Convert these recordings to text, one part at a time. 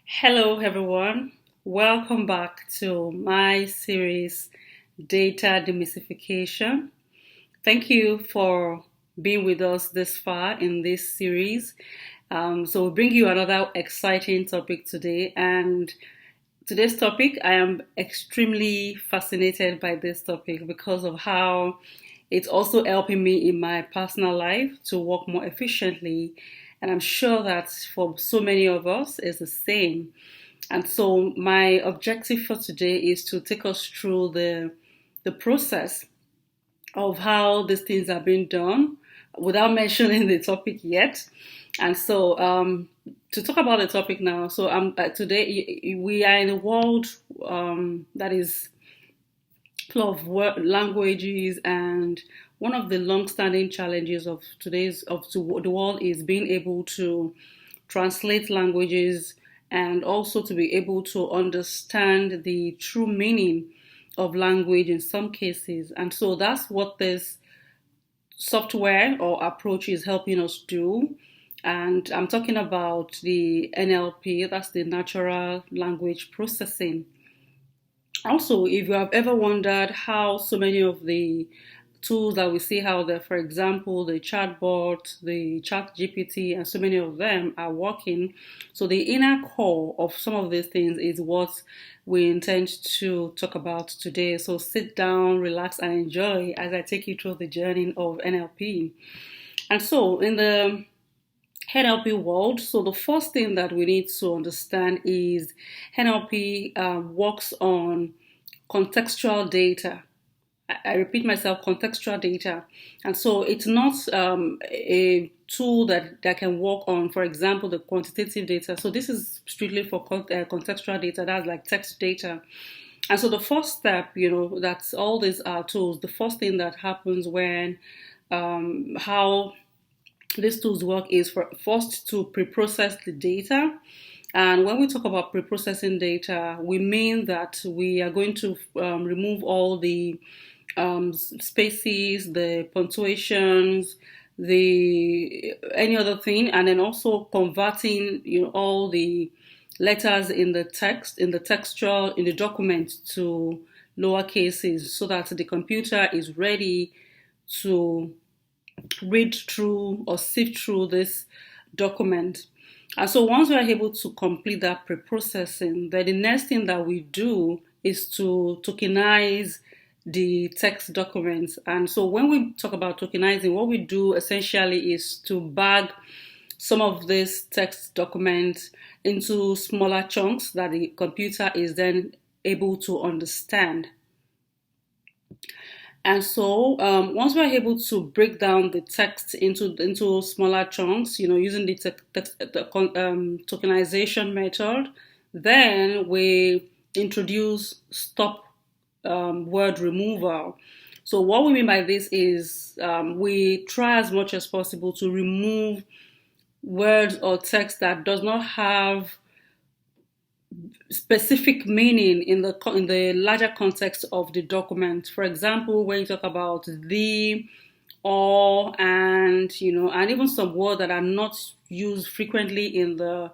Hello, everyone. Welcome back to my series, Data Demystification. Thank you for being with us this far in this series. So, we bring you another exciting topic today. And today's topic, I am extremely fascinated by this topic because of how it's also helping me in my personal life to work more efficiently. And I'm sure that for so many of us, it's the same. And so my objective for today is to take us through the process of how these things are being done without mentioning the topic yet. And so to talk about the topic now, so today we are in a world that is full of languages, and one of the long-standing challenges of the world is being able to translate languages and also to be able to understand the true meaning of language in some cases. And so that's what this software or approach is helping us do. And I'm talking about the NLP, that's the natural language processing. Also, if you have ever wondered how so many of the tools that we see out there, for example, the chatbot, the chat GPT, and so many of them are working. So the inner core of some of these things is what we intend to talk about today. So sit down, relax, and enjoy as I take you through the journey of NLP. And so in the NLP world, so the first thing that we need to understand is NLP works on contextual data. I repeat myself, contextual data. And so it's not a tool that can work on, for example, the quantitative data. So this is strictly for contextual data, that's like text data. And so the first step, that's all these are tools. The first thing that happens when how these tools work is first to pre-process the data. And when we talk about pre-processing data, we mean that we are going to remove all the spaces, the punctuations, the any other thing, and then also converting all the letters in the text, in the textual, in the document to lower cases, so that the computer is ready to read through or sift through this document. And so once we are able to complete that pre-processing, then the next thing that we do is to tokenize the text documents. And so when we talk about tokenizing, what we do essentially is to bag some of this text documents into smaller chunks that the computer is then able to understand. And so once we're able to break down the text into smaller chunks, using the tokenization method, then we introduce stop word removal. So what we mean by this is we try as much as possible to remove words or text that does not have specific meaning in the larger context of the document. For example, when you talk about the, or, and even some words that are not used frequently in the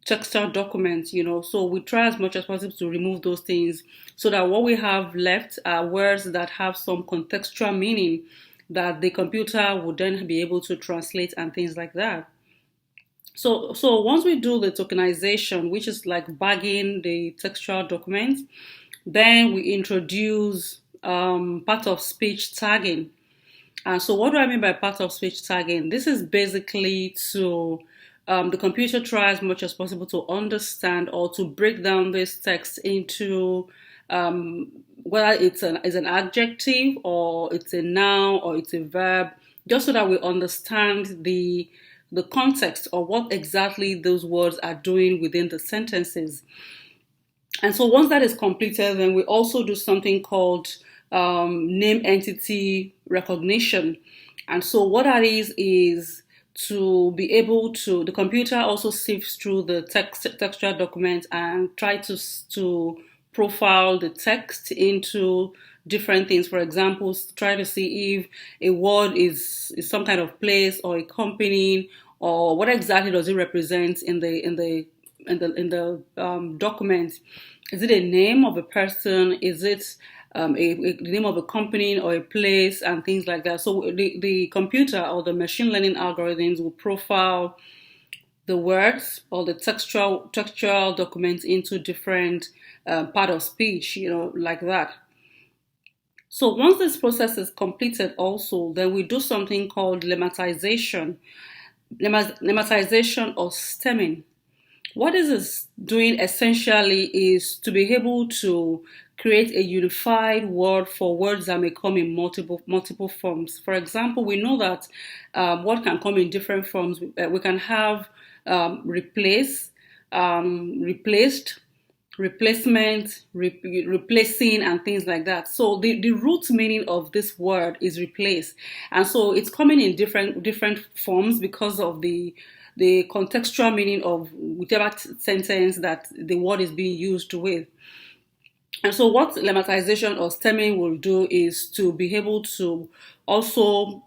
textual documents, so we try as much as possible to remove those things so that what we have left are words that have some contextual meaning that the computer would then be able to translate and things like that. So once we do the tokenization, which is like bagging the textual documents, then we introduce part of speech tagging. And so what do I mean by part of speech tagging? This is basically to the computer try as much as possible to understand or to break down this text into whether it's an adjective or it's a noun or it's a verb, just so that we understand the context or what exactly those words are doing within the sentences. And so once that is completed, then we also do something called name entity recognition. And so what that is to be able to, the computer also sifts through the textual document and try to profile the text into different things. For example, try to see if a word is some kind of place or a company, or what exactly does it represent in the document. Is it a name of a person? Is it a name of a company or a place and things like that? So the computer or the machine learning algorithms will profile the words or the textual documents into different part of speech, like that. So once this process is completed also, then we do something called lemmatization or stemming. What this is doing essentially is to be able to create a unified word for words that may come in multiple forms. For example, we know that word can come in different forms. We can have replace, replaced, replacement, replacing, and things like that. So the root meaning of this word is replace, and so it's coming in different forms because of the contextual meaning of whichever sentence that the word is being used with. And so what lemmatization or stemming will do is to be able to also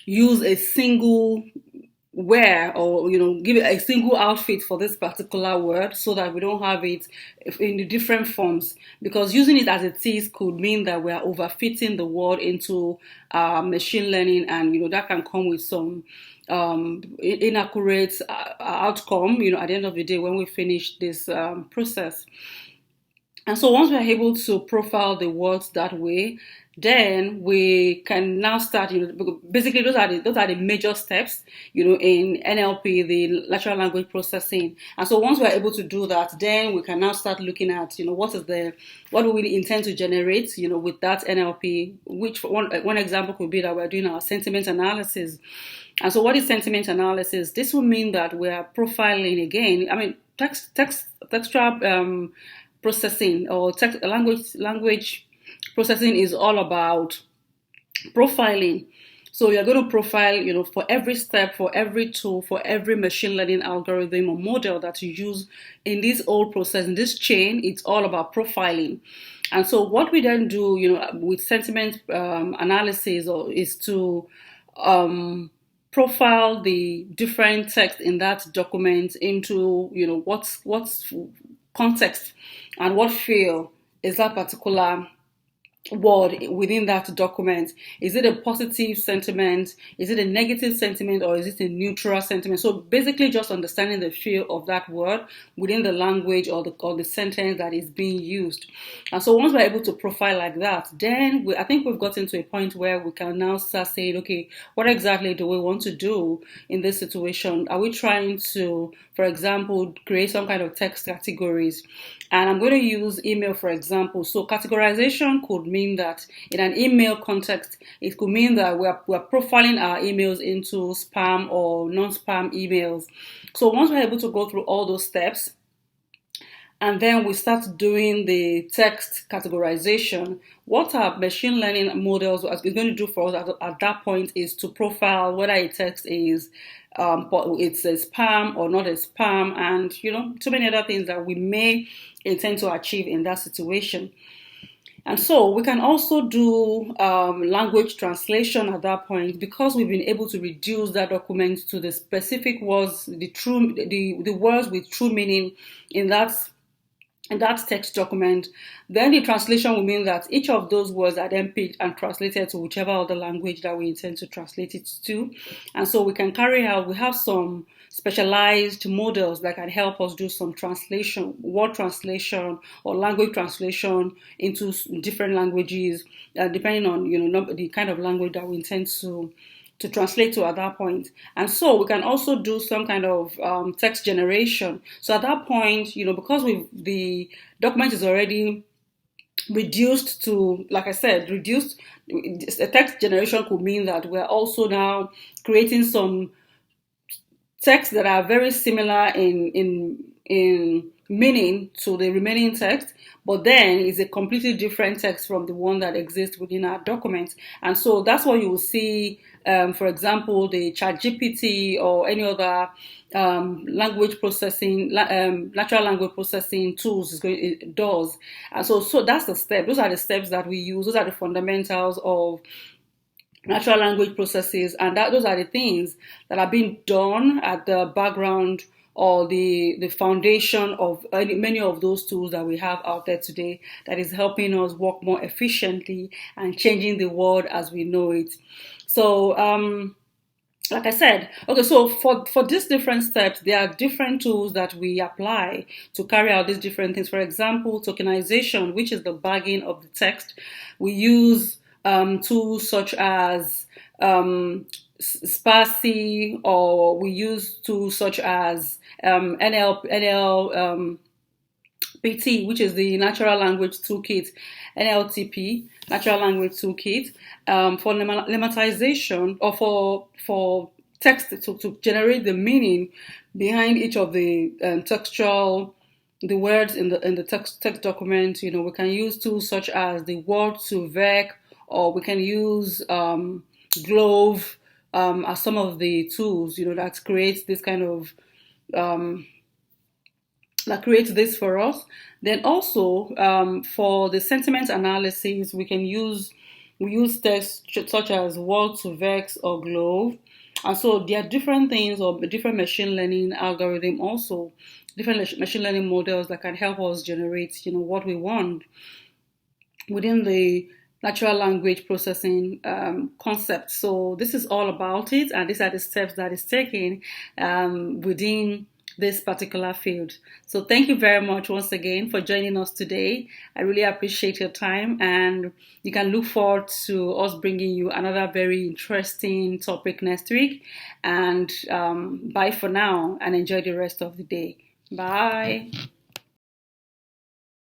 use a single wear, or give it a single outfit for this particular word, so that we don't have it in the different forms, because using it as it is could mean that we are overfitting the word into machine learning, and that can come with some inaccurate outcome at the end of the day when we finish this process. And so once we're able to profile the words that way, then we can now start, basically those are the major steps, in NLP, the natural language processing. And so once we're able to do that, then we can now start looking at, what do we intend to generate, with that NLP, which one example could be that we're doing our sentiment analysis. And so what is sentiment analysis? This will mean that we are profiling again. I mean, textual processing or language processing is all about profiling. So you're going to profile, for every step, for every tool, for every machine learning algorithm or model that you use in this whole process, in this chain. It's all about profiling. And so what we then do, with sentiment analysis is to profile the different text in that document into, what's context and what feel is that particular word within that document. Is it a positive sentiment? Is it a negative sentiment? Or is it a neutral sentiment? So basically just understanding the feel of that word within the language or the sentence that is being used. And so once we're able to profile like that, then I think we've gotten to a point where we can now start saying, okay, what exactly do we want to do in this situation? Are we trying to, for example, create some kind of text categories? And I'm going to use email, for example. So categorization could mean that in an email context, it could mean that we're profiling our emails into spam or non-spam emails. So once we're able to go through all those steps, and then we start doing the text categorization, what our machine learning models is going to do for us at that point is to profile whether a text is it's a spam or not a spam, and so many other things that we may intend to achieve in that situation. And so we can also do language translation at that point, because we've been able to reduce that document to the specific words, the words with true meaning in that text document. Then the translation will mean that each of those words are then picked and translated to whichever other language that we intend to translate it to. And so we have some specialized models that can help us do some translation, word translation or language translation into different languages, depending on the kind of language that we intend to translate to at that point. And so we can also do some kind of text generation. So at that point, because the document is already reduced to, like I said, a text generation could mean that we're also now creating some texts that are very similar in meaning to the remaining text, but then is a completely different text from the one that exists within our document. And so that's what you will see, for example, the ChatGPT or any other language processing, natural language processing tools does. And so that's the step. Those are the steps that we use. Those are the fundamentals of natural language processes, and those are the things that are being done at the background or the foundation of many of those tools that we have out there today that is helping us work more efficiently and changing the world as we know it. So, like I said, okay, so for these different steps, there are different tools that we apply to carry out these different things. For example, tokenization, which is the bagging of the text. We use tools such as Sparsy, or we use tools such as NL PT, which is the Natural Language Toolkit, NLTP, Natural Language Toolkit, for lemmatization, or for text to generate the meaning behind each of the the words in the text document. You know, we can use tools such as the Word2Vec, or we can use Glove as some of the tools, you know, that creates this kind of that creates this for us. Then also for the sentiment analysis, we use text such as Word2Vec or Glove. And so there are different things, or different machine learning algorithm, also different machine learning models that can help us generate, you know, what we want within the natural language processing concept. So this is all about it, and these are the steps that is taken within this particular field. So thank you very much once again for joining us today. I really appreciate your time, and you can look forward to us bringing you another very interesting topic next week. And bye for now, and enjoy the rest of the day. Bye.